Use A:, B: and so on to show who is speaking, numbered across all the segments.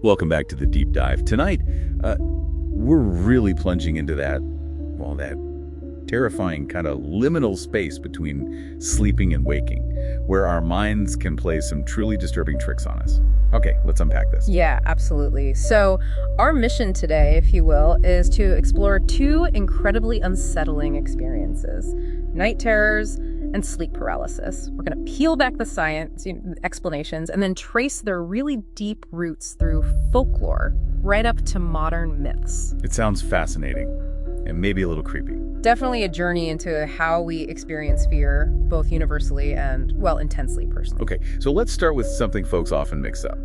A: Welcome back to the deep dive. Tonight, we're really plunging into that terrifying kind of liminal space between sleeping and waking, where our minds can play some truly disturbing tricks on us. Okay, let's unpack this.
B: Yeah, absolutely. So our mission today, if you will, is to explore two incredibly unsettling experiences: night terrors and sleep paralysis. We're going to peel back the science, explanations, and then trace their really deep roots through folklore right up to modern myths.
A: It sounds fascinating and maybe a little creepy.
B: Definitely a journey into how we experience fear, both universally and, well, intensely personally.
A: Okay, so let's start with something folks often mix up.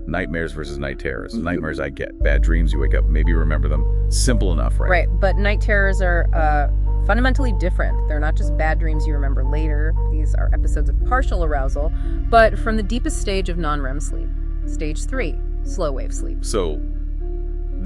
A: Nightmares versus night terrors. Nightmares I get. Bad dreams, you wake up, maybe remember them. Simple enough, right?
B: Right, but night terrors are fundamentally different. They're not just bad dreams you remember later. These are episodes of partial arousal, but from the deepest stage of non-REM sleep. Stage 3, slow wave sleep.
A: So,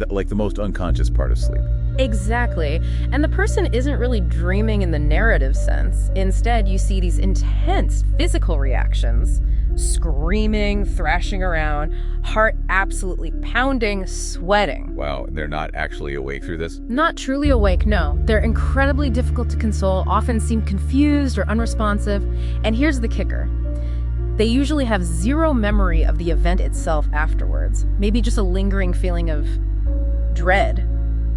A: like the most unconscious part of sleep.
B: Exactly. And the person isn't really dreaming in the narrative sense. Instead, you see these intense physical reactions: screaming, thrashing around, heart absolutely pounding, sweating.
A: Wow, they're not actually awake through this?
B: Not truly awake, no. They're incredibly difficult to console, often seem confused or unresponsive. And here's the kicker: they usually have zero memory of the event itself afterwards. Maybe just a lingering feeling of dread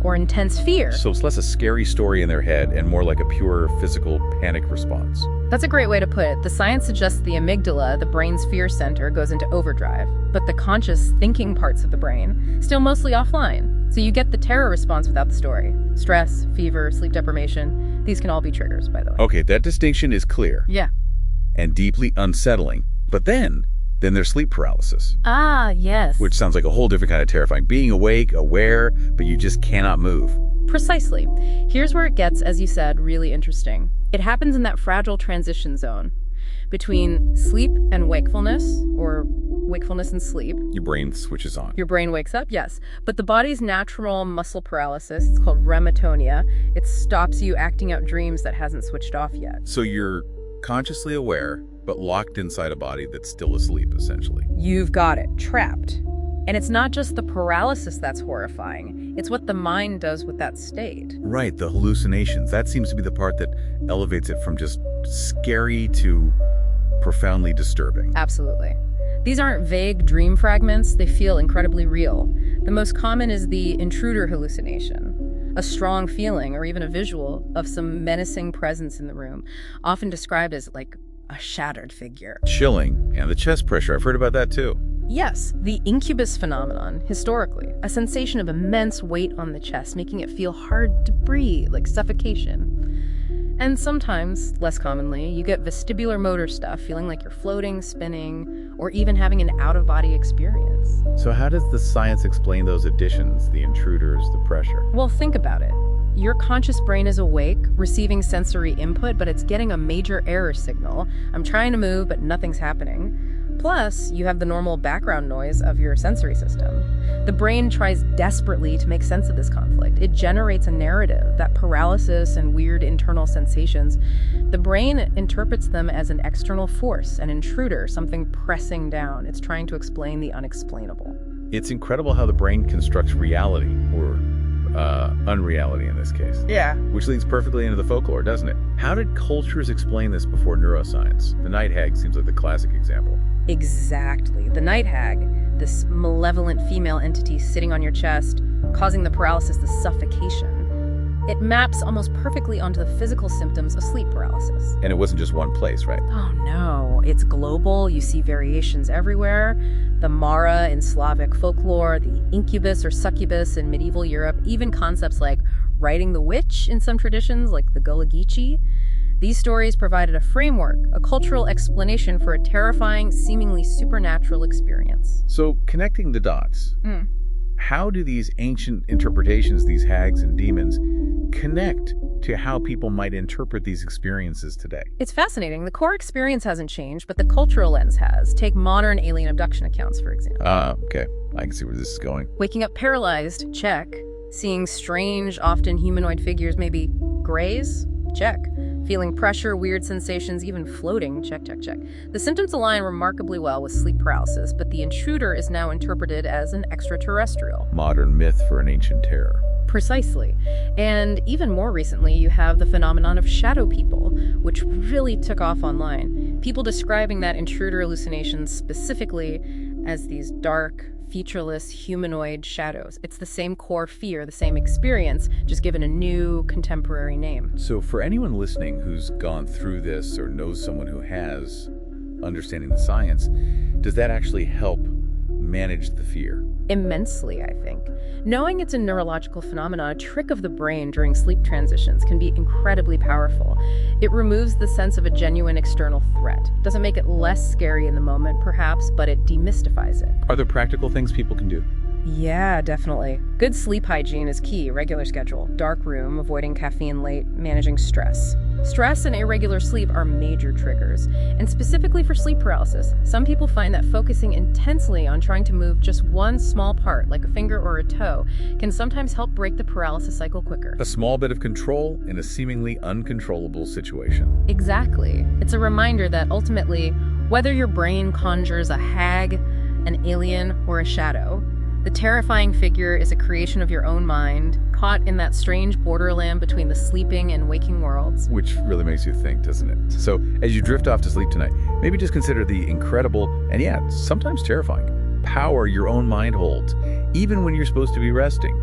B: or intense fear.
A: So it's less a scary story in their head and more like a pure physical panic response.
B: That's a great way to put it. The science suggests the amygdala, the brain's fear center, goes into overdrive, but the conscious thinking parts of the brain still mostly offline. So you get the terror response without the story. Stress, fever, sleep deprivation, these can all be triggers, by the way.
A: Okay, that distinction is clear.
B: Yeah.
A: And deeply unsettling. But then there's sleep paralysis.
B: Ah, yes.
A: Which sounds like a whole different kind of terrifying. Being awake, aware, but you just cannot move.
B: Precisely. Here's where it gets, as you said, really interesting. It happens in that fragile transition zone between sleep and wakefulness, or wakefulness and sleep.
A: Your brain switches on.
B: Your brain wakes up, yes. But the body's natural muscle paralysis, it's called rematonia. It stops you acting out dreams that hasn't switched off yet.
A: So you're consciously aware, but locked inside a body that's still asleep, essentially.
B: You've got it, trapped. And it's not just the paralysis that's horrifying. It's what the mind does with that state.
A: Right, the hallucinations. That seems to be the part that elevates it from just scary to profoundly disturbing.
B: Absolutely. These aren't vague dream fragments. They feel incredibly real. The most common is the intruder hallucination, a strong feeling or even a visual of some menacing presence in the room, often described as like a shattered figure.
A: Chilling, and the chest pressure. I've heard about that too.
B: Yes, the incubus phenomenon, historically, a sensation of immense weight on the chest, making it feel hard to breathe, like suffocation. And sometimes, less commonly, you get vestibular motor stuff, feeling like you're floating, spinning, or even having an out-of-body experience.
A: So how does the science explain those additions, the intruders, the pressure?
B: Well, think about it. Your conscious brain is awake, receiving sensory input, but it's getting a major error signal. I'm trying to move, but nothing's happening. Plus, you have the normal background noise of your sensory system. The brain tries desperately to make sense of this conflict. It generates a narrative, that paralysis and weird internal sensations. The brain interprets them as an external force, an intruder, something pressing down. It's trying to explain the unexplainable.
A: It's incredible how the brain constructs reality, or unreality in this case.
B: Yeah.
A: Which leads perfectly into the folklore, doesn't it? How did cultures explain this before neuroscience? The night hag seems like the classic example.
B: Exactly. The night hag, this malevolent female entity sitting on your chest, causing the paralysis, the suffocation. It maps almost perfectly onto the physical symptoms of sleep paralysis.
A: And it wasn't just one place, right?
B: Oh no, it's global. You see variations everywhere. The Mara in Slavic folklore, the incubus or succubus in medieval Europe, even concepts like riding the witch in some traditions, like the Gullah Geechee. These stories provided a framework, a cultural explanation for a terrifying, seemingly supernatural experience.
A: So, connecting the dots, how do these ancient interpretations, these hags and demons, connect to how people might interpret these experiences today?
B: It's fascinating. The core experience hasn't changed, but the cultural lens has. Take modern alien abduction accounts, for example.
A: Okay. I can see where this is going.
B: Waking up paralyzed, check. Seeing strange, often humanoid figures, maybe grays, check. Feeling pressure, weird sensations, even floating, check, check, check. The symptoms align remarkably well with sleep paralysis, but the intruder is now interpreted as an extraterrestrial.
A: Modern myth for an ancient terror.
B: Precisely. And even more recently, you have the phenomenon of shadow people, which really took off online. People describing that intruder hallucinations specifically as these dark, featureless, humanoid shadows. It's the same core fear, the same experience, just given a new, contemporary name.
A: So for anyone listening who's gone through this or knows someone who has, understanding the science, does that actually help manage the fear?
B: Immensely, I think. Knowing it's a neurological phenomenon, a trick of the brain during sleep transitions, can be incredibly powerful. It removes the sense of a genuine external threat. Doesn't make it less scary in the moment, perhaps, but it demystifies it.
A: Are there practical things people can do?
B: Yeah, definitely. Good sleep hygiene is key. Regular schedule, dark room, avoiding caffeine late, managing stress. Stress and irregular sleep are major triggers. And specifically for sleep paralysis, some people find that focusing intensely on trying to move just one small part, like a finger or a toe, can sometimes help break the paralysis cycle quicker.
A: A small bit of control in a seemingly uncontrollable situation.
B: Exactly. It's a reminder that ultimately, whether your brain conjures a hag, an alien, or a shadow, the terrifying figure is a creation of your own mind, caught in that strange borderland between the sleeping and waking worlds.
A: Which really makes you think, doesn't it? So as you drift off to sleep tonight, maybe just consider the incredible, and sometimes terrifying, power your own mind holds, even when you're supposed to be resting.